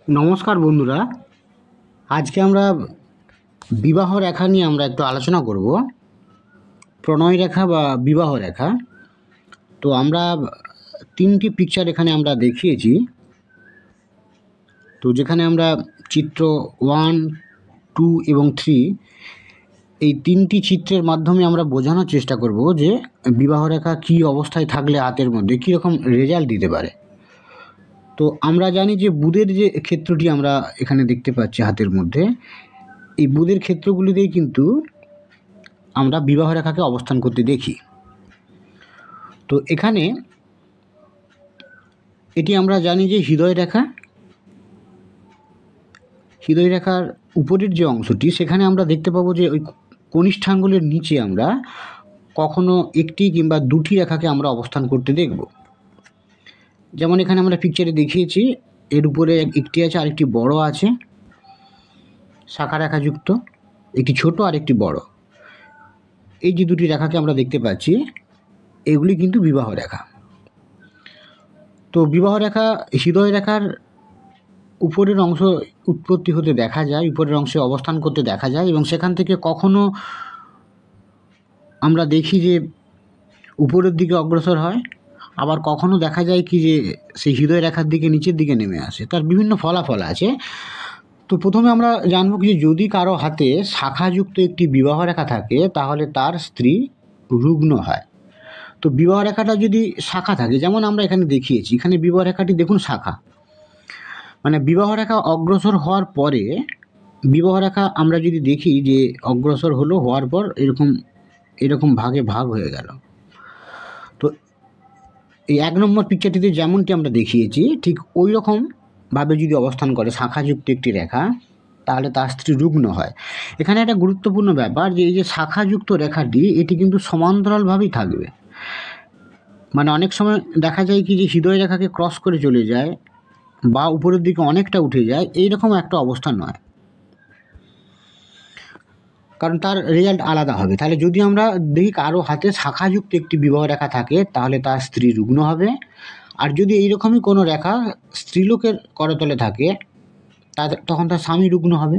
নমস্কার বন্ধুরা, আজকে আমরা বিবাহ রেখা নিয়ে আমরা একটু আলোচনা করব। প্রণয় রেখা বা বিবাহ রেখা। তো আমরা তিনটি পিকচার এখানে আমরা দেখিয়েছি। তো যেখানে আমরা চিত্র 1, 2 এবং 3 এই তিনটি চিত্রের মাধ্যমে আমরা বোঝানোর চেষ্টা করব যে বিবাহ রেখা কী অবস্থায় থাকলে হাতের মধ্যে কীরকম রেজাল্ট দিতে পারে। তো আমরা জানি যে বুধের যে ক্ষেত্রটি আমরা এখানে দেখতে পাচ্ছি হাতের মধ্যে, এই বুধের ক্ষেত্রগুলিতেই কিন্তু আমরা বিবাহ রেখাকে অবস্থান করতে দেখি। তো এখানে এটি আমরা জানি যে হৃদয় রেখার উপরের যে অংশটি, সেখানে আমরা দেখতে পাবো যে ওই কনিষ্ঠাঙ্গুলের নিচে আমরা কখনো একটি কিংবা দুটি রেখাকে আমরা অবস্থান করতে দেখব। যেমন এখানে আমরা পিকচারে দেখিয়েছি, এর উপরে একটি আছে, আরেকটি বড় আছে, শাখা রেখাযুক্ত, একটি ছোট আর একটি বড়। এই যে দুটি রেখাকে আমরা দেখতে পাচ্ছি, এগুলি কিন্তু বিবাহ রেখা। তো বিবাহ রেখা হৃদয় রেখার উপরের অংশ উৎপত্তি হতে দেখা যায়, উপরের অংশে অবস্থান করতে দেখা যায়, এবং সেখান থেকে কখনো আমরা দেখি যে উপরের দিকে অগ্রসর হয়, আবার কখনো দেখা যায় কি যে সেই হৃদয় রেখার দিকে নিচের দিকে নেমে আসে। তার বিভিন্ন ফলাফল আছে। তো প্রথমে আমরা জানবো কি যে যদি কারো হাতে শাখাযুক্ত একটি বিবাহ রেখা থাকে, তাহলে তার স্ত্রী রুগ্ন হয়। তো বিবাহ রেখাটা যদি শাখা থাকে, যেমন আমরা এখানে দেখিয়েছি, এখানে বিবাহ রেখাটি দেখুন শাখা, মানে বিবাহ রেখা অগ্রসর হওয়ার পরে, বিবাহ রেখা আমরা যদি দেখি যে অগ্রসর হওয়ার পর এরকম ভাগে ভাগ হয়ে গেল। তো এই 1 নম্বর পিকচারটিতে যেমনটি আমরা দেখিয়েছি, ঠিক ওই রকমভাবে যদি অবস্থান করে শাখাযুক্ত একটি রেখা, তাহলে তার স্ত্রী রুগ্ন হয়। এখানে একটা গুরুত্বপূর্ণ ব্যাপার যে এই যে শাখাযুক্ত রেখাটি, এটি কিন্তু সমান্তরালভাবেই থাকবে। মানে অনেক সময় দেখা যায় কি যে হৃদয় রেখাকে ক্রস করে চলে যায় বা উপরের দিকে অনেকটা উঠে যায়, এইরকম একটা অবস্থা নয়, কারণ তার রেজাল্ট আলাদা হবে। তাহলে যদি আমরা দেখি কারো হাতে শাখাযুক্ত একটি বিবাহ রেখা থাকে, তাহলে তার স্ত্রী রুগ্ন হবে। আর যদি এইরকমই কোনো রেখা স্ত্রীলোকের করতলে থাকে, তখন তার স্বামী রুগ্ন হবে।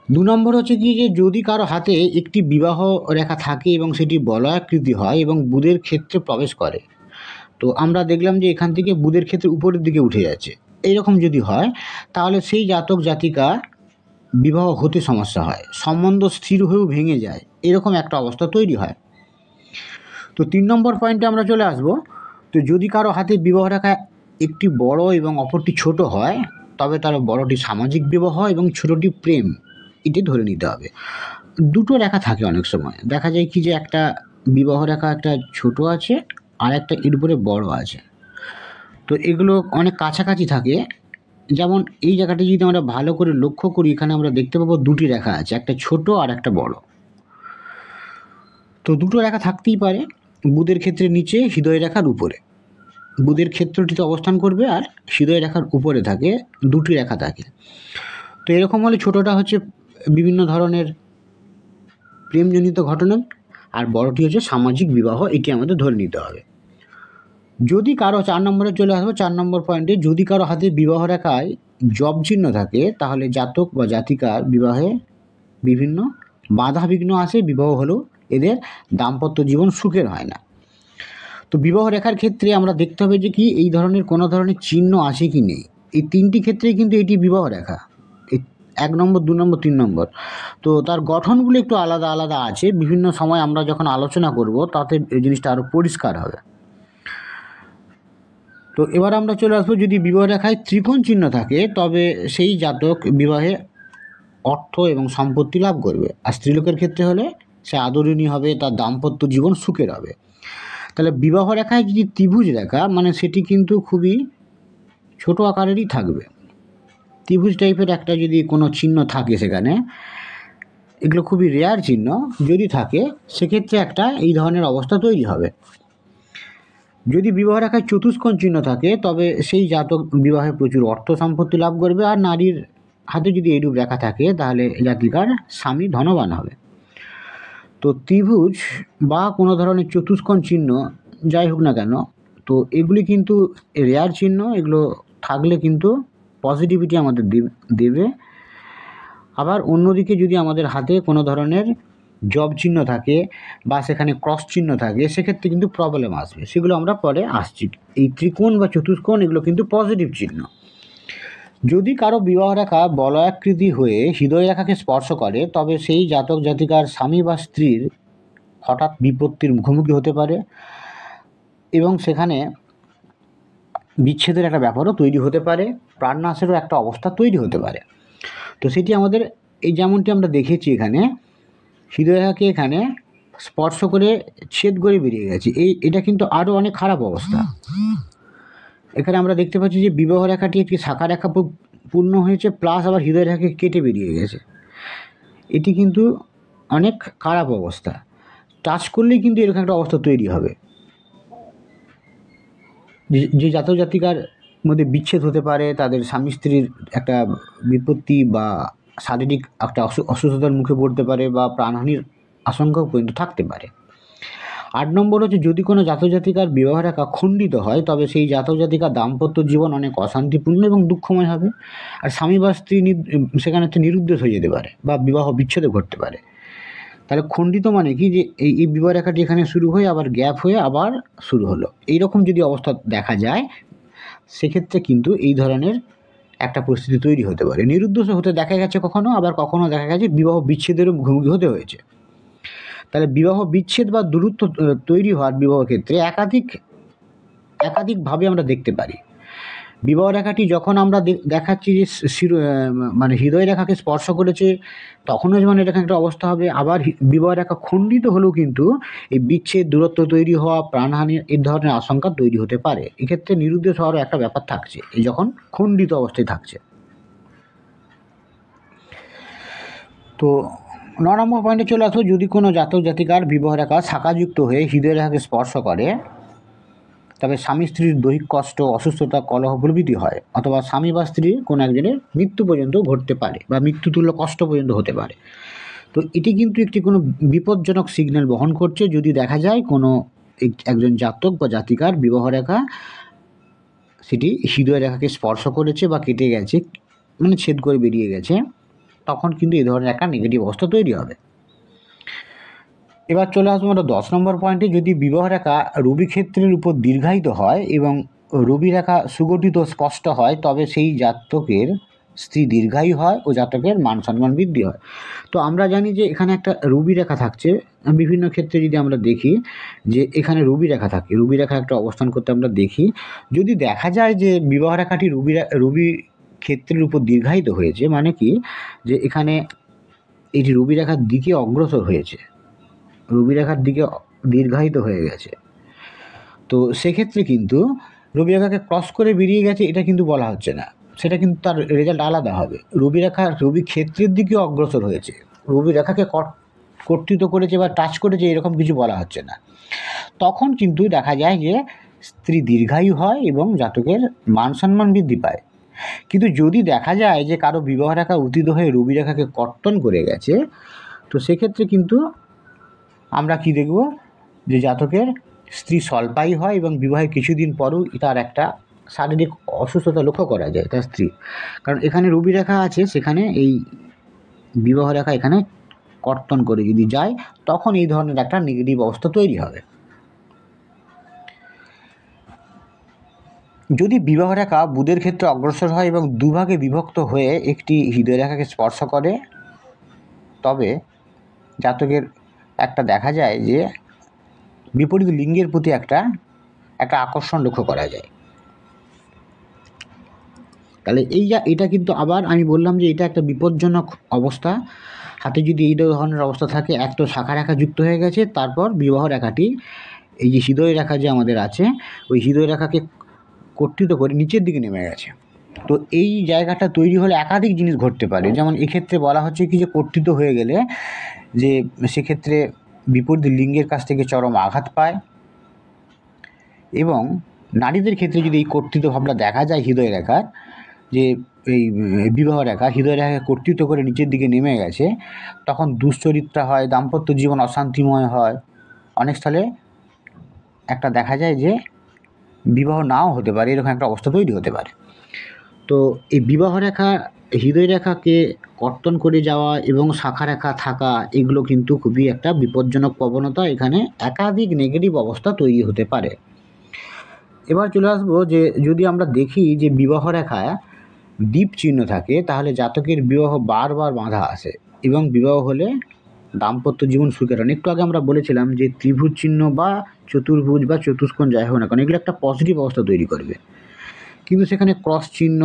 2 নম্বর হচ্ছে কি যে যদি কারো হাতে একটি বিবাহ রেখা থাকে এবং সেটি বলয়াকৃতি হয় এবং বুধের ক্ষেত্রে প্রবেশ করে, তো আমরা দেখলাম যে এখান থেকে বুধের ক্ষেত্রে উপরের দিকে উঠে যাচ্ছে, এইরকম যদি হয়, তাহলে সেই জাতক জাতিকা বিবাহ হতে সমস্যা হয়, সম্বন্ধ স্থির হয়েও ভেঙে যায়, এরকম একটা অবস্থা তৈরি হয়। তো 3 নম্বর পয়েন্টে আমরা চলে আসব। তো যদি কারো হাতে বিবাহ রেখা একটি বড় এবং অপরটি ছোট হয়, তবে তার বড়টি সামাজিক বিবাহ এবং ছোটটি প্রেম, এটি ধরে নিতে হবে। দুটো রেখা থাকে, অনেক সময় দেখা যায় কি যে একটা বিবাহ রেখা একটা ছোট আছে আর একটা এর উপরে বড় আছে। তো এগুলো অনেক কাছাকাছি থাকে। যেমন এই জায়গাটি যদি আমরা ভালো করে লক্ষ্য করি, এখানে আমরা দেখতে পাবো দুটি রেখা আছে, একটা ছোট আর একটা বড়। তো দুটো রেখা থাকতেই পারে, বুধের ক্ষেত্রে নিচে, হৃদয় রেখার উপরে। বুধের ক্ষেত্রটিতে অবস্থান করবে আর হৃদয় রেখার উপরে থাকে, দুটি রেখা থাকে। তো এরকম হলে ছোটটা হচ্ছে বিভিন্ন ধরনের প্রেমজনিত ঘটনা, আর বড়টি হচ্ছে সামাজিক বিবাহ, এটি আমাদের ধরে নিতে হবে। যদি কারো 4 নম্বরে চলে আসবো, 4 নম্বর পয়েন্টে, যদি কারো হাতে বিবাহ রেখায় জব চিহ্ন থাকে, তাহলে জাতক বা জাতিকার বিবাহে বিভিন্ন বাধা বিঘ্ন আসে, বিবাহ হলেও এদের দাম্পত্য জীবন সুখের হয় না। তো বিবাহ রেখার ক্ষেত্রে আমরা দেখতে হবে যে কি এই ধরনের কোনো ধরনের চিহ্ন আছে কি নেই। এই তিনটি ক্ষেত্রেই কিন্তু এটি বিবাহ রেখা, এই 1 নম্বর, 2 নম্বর, 3 নম্বর। তো তার গঠনগুলো একটু আলাদা আলাদা আছে, বিভিন্ন সময় আমরা যখন আলোচনা করব তাতে এই জিনিসটা আরও পরিষ্কার হবে। তো এবার আমরা চলে আসবো, যদি বিবাহ রেখায় ত্রিকোণ চিহ্ন থাকে, তবে সেই জাতক বিবাহে অর্থ এবং সম্পত্তি লাভ করবে। আর স্ত্রীলোকের ক্ষেত্রে হলে সে আদরিণী হবে, তার দাম্পত্য জীবন সুখের হবে। তাহলে বিবাহ রেখায় যদি ত্রিভুজ রেখা, মানে সেটি কিন্তু খুবই ছোট আকারেরই থাকবে। ত্রিভুজ টাইপের একটা যদি কোনো চিহ্ন থাকে সেখানে, এগুলো খুবই রেয়ার চিহ্ন, যদি থাকে সেক্ষেত্রে একটা এই ধরনের অবস্থা তৈরি হবে। যদি বিবাহ রেখায় চতুষ্কোণ চিহ্ন থাকে, তবে সেই জাতক বিবাহে প্রচুর অর্থ সম্পত্তি লাভ করবে। আর নারীর হাতে যদি এইরূপ রেখা থাকে, তাহলে জাতিকার স্বামী ধনবান হবে। তো ত্রিভুজ বা কোনো ধরনের চতুষ্কোণ চিহ্ন যাই হোক না কেন, তো এগুলি কিন্তু রেয়ার চিহ্ন, এগুলো থাকলে কিন্তু পজিটিভিটি আমাদের দেবে। আবার অন্যদিকে যদি আমাদের হাতে কোনো ধরনের জব চিহ্ন থাকে বা সেখানে ক্রস চিহ্ন থাকে, সেক্ষেত্রে কিন্তু প্রবলেম আসবে, সেগুলো আমরা পরে আসছি। এই ত্রিকোণ বা চতুষ্কোণ এগুলো কিন্তু পজিটিভ চিহ্ন। যদি কারো বিবাহ রেখা বলয়াকৃতি হয়ে হৃদয় রেখাকে স্পর্শ করে, তবে সেই জাতক জাতিকার স্বামী বা স্ত্রীর হঠাৎ বিপত্তির মুখোমুখি হতে পারে এবং সেখানে বিচ্ছেদের একটা ব্যাপারও তৈরি হতে পারে, প্রাণনাশেরও একটা অবস্থা তৈরি হতে পারে। তো সেটি আমাদের এই যেমনটি আমরা দেখেছি, এখানে হৃদয় রেখাকে এখানে স্পর্শ করে ছেদ করে বেরিয়ে গেছে, এটা কিন্তু আরও অনেক খারাপ অবস্থা। এখানে আমরা দেখতে পাচ্ছি যে বিবাহ রেখাটি একটি শাখা রেখা পূর্ণ হয়েছে, প্লাস আবার হৃদয় রেখাকে কেটে বেরিয়ে গেছে, এটি কিন্তু অনেক খারাপ অবস্থা। টাচ করলেই কিন্তু এরকম একটা অবস্থা তৈরি হবে, যে জাতক জাতিকার মধ্যে বিচ্ছেদ হতে পারে, তাদের স্বামী স্ত্রীর একটা বিপত্তি বা শারীরিক একটা অসুস্থতার মুখে পড়তে পারে বা প্রাণহানির আশঙ্কাও পর্যন্ত থাকতে পারে। 8 নম্বর হচ্ছে, যদি কোনো জাতক জাতিকার বিবাহ রেখা খণ্ডিত হয়, তবে সেই জাতক জাতিকার দাম্পত্য জীবন অনেক অশান্তিপূর্ণ এবং দুঃখময় হবে। আর স্বামী বা স্ত্রী সেখানে হচ্ছে নিরুদ্দেশ হয়ে যেতে পারে বা বিবাহ বিচ্ছেদও ঘটতে পারে। তাহলে খণ্ডিত মানে কি, যে এই বিবাহ রেখাটি এখানে শুরু হয়ে আবার গ্যাপ হয়ে আবার শুরু হলো, এইরকম যদি অবস্থা দেখা যায়, সেক্ষেত্রে কিন্তু এই ধরনের একটা পরিস্থিতি তৈরি হতে পারে। নিরুদ্দেশ হতে দেখা গেছে কখনো, আবার কখনো দেখা গেছে বিবাহ বিচ্ছেদেরও মুখোমুখি হতে হয়েছে। তাহলে বিবাহ বিচ্ছেদ বা দূরত্ব তৈরি হওয়ার বিবাহ ক্ষেত্রে একাধিকভাবে আমরা দেখতে পারি। বিবাহ রেখাটি যখন আমরা দেখাচ্ছি যে মানে হৃদয় রেখাকে স্পর্শ করেছে, তখনও যেমন এরকম একটা অবস্থা হবে। আবার বিবাহ রেখা খণ্ডিত হলেও কিন্তু এই বিচ্ছেদ, দূরত্ব তৈরি হওয়া, প্রাণহানির এই ধরনের আশঙ্কা তৈরি হতে পারে। এক্ষেত্রে নিরুদ্দেশ হওয়ারও একটা ব্যাপার থাকছে, এই যখন খণ্ডিত অবস্থায় থাকছে। তো 9 নম্বর পয়েন্টে চলে আসো, যদি কোনো জাতক জাতিকার বিবাহ রেখা শাখাযুক্ত হয়ে হৃদয় রেখাকে স্পর্শ করে, তবে স্বামী স্ত্রীর দৈহিক কষ্ট, অসুস্থতা, কলহ প্রভৃতি হয়, অথবা স্বামী বা স্ত্রীর কোনো একজনের মৃত্যু পর্যন্ত ঘটতে পারে বা মৃত্যুতুল্য কষ্ট পর্যন্ত হতে পারে। তো এটি কিন্তু একটি কোনো বিপজ্জনক সিগন্যাল বহন করছে, যদি দেখা যায় কোনো একজন জাতক বা জাতিকার বিবাহ রেখা সেটি হৃদয় রেখাকে স্পর্শ করেছে বা কেটে গেছে, মানে ছেদ করে বেরিয়ে গেছে, তখন কিন্তু এই ধরনের একটা নেগেটিভ অবস্থা তৈরি হবে। এবার চলে আসবো আমরা 10 নম্বর পয়েন্টে, যদি বিবাহ রেখা রবি ক্ষেত্রের উপর দীর্ঘায়িত হয় এবং রবি রেখা সুগঠিত স্পষ্ট হয়, তবে সেই জাতকের স্ত্রী দীর্ঘায়ু হয় ও জাতকের মান সম্মান বৃদ্ধি হয়। তো আমরা জানি যে এখানে একটা রবি রেখা থাকছে, বিভিন্ন ক্ষেত্রে যদি আমরা দেখি যে এখানে রবি রেখা থাকে, রবি রেখা একটা অবস্থান করতে আমরা দেখি, যদি দেখা যায় যে বিবাহ রেখাটি রবি ক্ষেত্রের উপর দীর্ঘায়িত হয়েছে, মানে কি, যে এখানে এটি রবি রেখার দিকে অগ্রসর হয়েছে, রবি রেখার দিকে দীর্ঘায়িত হয়ে গেছে, তো সেক্ষেত্রে কিন্তু রবি রেখাকে ক্রস করে বেরিয়ে গেছে এটা কিন্তু বলা হচ্ছে না, সেটা কিন্তু তার রেজাল্ট আলাদা হবে। রবি রেখা রবি ক্ষেত্রের দিকে অগ্রসর হয়েছে, রবি রেখাকে কর্তৃত্ব করেছে বা টাচ করেছে, এরকম কিছু বলা হচ্ছে না। তখন কিন্তু দেখা যায় যে স্ত্রী দীর্ঘায়ু হয় এবং জাতকের মান সম্মান বৃদ্ধি পায়। কিন্তু যদি দেখা যায় যে কারো বিবাহ রেখা উত্থিত হয়ে রবি রেখাকে কর্তন করে গেছে, তো সেক্ষেত্রে কিন্তু আমরা কি দেখব, যে জাতকের স্ত্রী স্বল্পায়ী হয় এবং বিবাহের কিছুদিন পরও তার একটা শারীরিক অসুস্থতা লক্ষ্য করা যায় তার স্ত্রী, কারণ এখানে রবি রেখা আছে, সেখানে এই বিবাহ রেখা এখানে কর্তন করে যদি যায়, তখন এই ধরনের একটা নেগেটিভ অবস্থা তৈরি হবে। যদি বিবাহ রেখা বুধের ক্ষেত্রে অগ্রসর হয় এবং দুভাগে বিভক্ত হয়ে একটি হৃদয় রেখাকে স্পর্শ করে, তবে জাতকের একটা দেখা যায় যে বিপরীত লিঙ্গের প্রতি একটা আকর্ষণ লক্ষ্য করা যায়। তাহলে এটা কিন্তু আবার আমি বললাম যে এটা একটা বিপজ্জনক অবস্থা। হাতে যদি এই ধরনের অবস্থা থাকে, এক তো শাখা রেখা যুক্ত হয়ে গেছে, তারপর বিবাহ রেখাটি এই যে হৃদয় রেখা যে আমাদের আছে, ওই হৃদয় রেখাকে কর্তৃত্ব করে নিচের দিকে নেমে গেছে। তো এই জায়গাটা তৈরি হলে একাধিক জিনিস ঘটতে পারে, যেমন এক্ষেত্রে বলা হচ্ছে কি, যে কর্তৃত্ব হয়ে গেলে যে সেক্ষেত্রে বিপরীত লিঙ্গের কাছ থেকে চরম আঘাত পায়, এবং নারীদের ক্ষেত্রে যদি এই কর্তৃত্ব ভাবনা দেখা যায় হৃদয় রেখার, যে এই বিবাহ রেখা হৃদয় রেখাকে কর্তৃত্ব করে নিচের দিকে নেমে গেছে, তখন দুশ্চরিত্রা হয়, দাম্পত্য জীবন অশান্তিময় হয়, অনেক স্থলে একটা দেখা যায় যে বিবাহ নাও হতে পারে, এরকম একটা অবস্থা তৈরি হতে পারে। তো এই বিবাহ রেখা হৃদয় রেখাকে কর্তন করে যাওয়া এবং শাখা রেখা থাকা এগুলো কিন্তু খুবই একটা বিপজ্জনক প্রবণতা। এখানে একাধিক নেগেটিভ অবস্থা তৈরি হতে পারে। এবার চলে আসবো যে যদি আমরা দেখি যে বিবাহ রেখায় দ্বীপ চিহ্ন থাকে তাহলে জাতকের বিবাহ বারবার বাধা আসে এবং বিবাহ হলে দাম্পত্য জীবন সুখের হয় না। একটু আগে আমরা বলেছিলাম যে ত্রিভুজ চিহ্ন বা চতুর্ভুজ বা চতুষ্কোণ যাই হোক না কারণ এগুলো একটা পজিটিভ অবস্থা তৈরি করবে, কিন্তু সেখানে ক্রস চিহ্ন,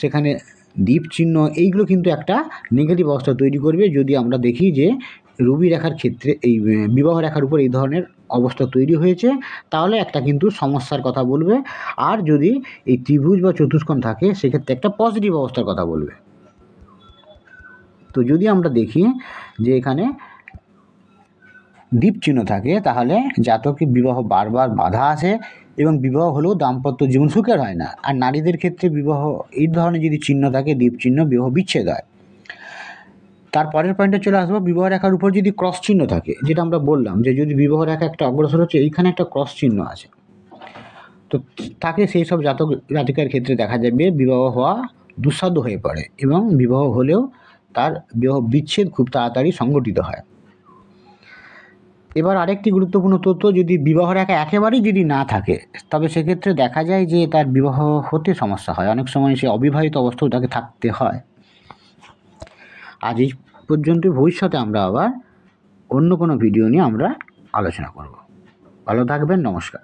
সেখানে দ্বীপ চিহ্ন এইগুলো কিন্তু একটা নেগেটিভ অবস্থা তৈরি করবে। যদি আমরা দেখি যে রবি রেখার ক্ষেত্রে এই বিবাহ রেখার উপর এই ধরনের অবস্থা তৈরি হয়েছে তাহলে একটা কিন্তু সমস্যার কথা বলবে। আর যদি এই ত্রিভুজ বা চতুষ্কোণ থাকে সেক্ষেত্রে একটা পজিটিভ অবস্থার কথা বলবে। তো যদি আমরা দেখি যে এখানে দ্বীপ চিহ্ন থাকে তাহলে জাতকের বিবাহ বারবার বাধা আসে এবং বিবাহ হলেও দাম্পত্য জীবন সুখের হয় না। আর নারীদের ক্ষেত্রে বিবাহ এই ধরনের যদি চিহ্ন থাকে দ্বীপ চিহ্ন, বিবাহ বিচ্ছেদ হয়। তারপরের পয়েন্টে চলে আসবো, বিবাহ রেখার উপর যদি ক্রস চিহ্ন থাকে, যেটা আমরা বললাম যে যদি বিবাহ রেখা একটা অগ্রসর হচ্ছে এইখানে একটা ক্রস চিহ্ন আছে, তো তাকে সেই সব জাতকের ক্ষেত্রে দেখা যাবে বিবাহ হওয়া দুঃসাধ্য হয়ে পড়ে এবং বিবাহ হলেও তার বিবাহ বিচ্ছেদ খুব তাড়াতাড়ি সংঘটিত হয়। এবার আরেকটি গুরুত্বপূর্ণ তথ্য, যদি বিবাহ রেখা একেবারেই যদি না থাকে তবে সেক্ষেত্রে দেখা যায় যে তার বিবাহ হতে সমস্যা হয়, অনেক সময় সে অবিবাহিত অবস্থাও তাকে থাকতে হয়। আজ এই পর্যন্ত, ভবিষ্যতে আমরা আবার অন্য কোনো ভিডিও নিয়ে আমরা আলোচনা করব। ভালো থাকবেন, নমস্কার।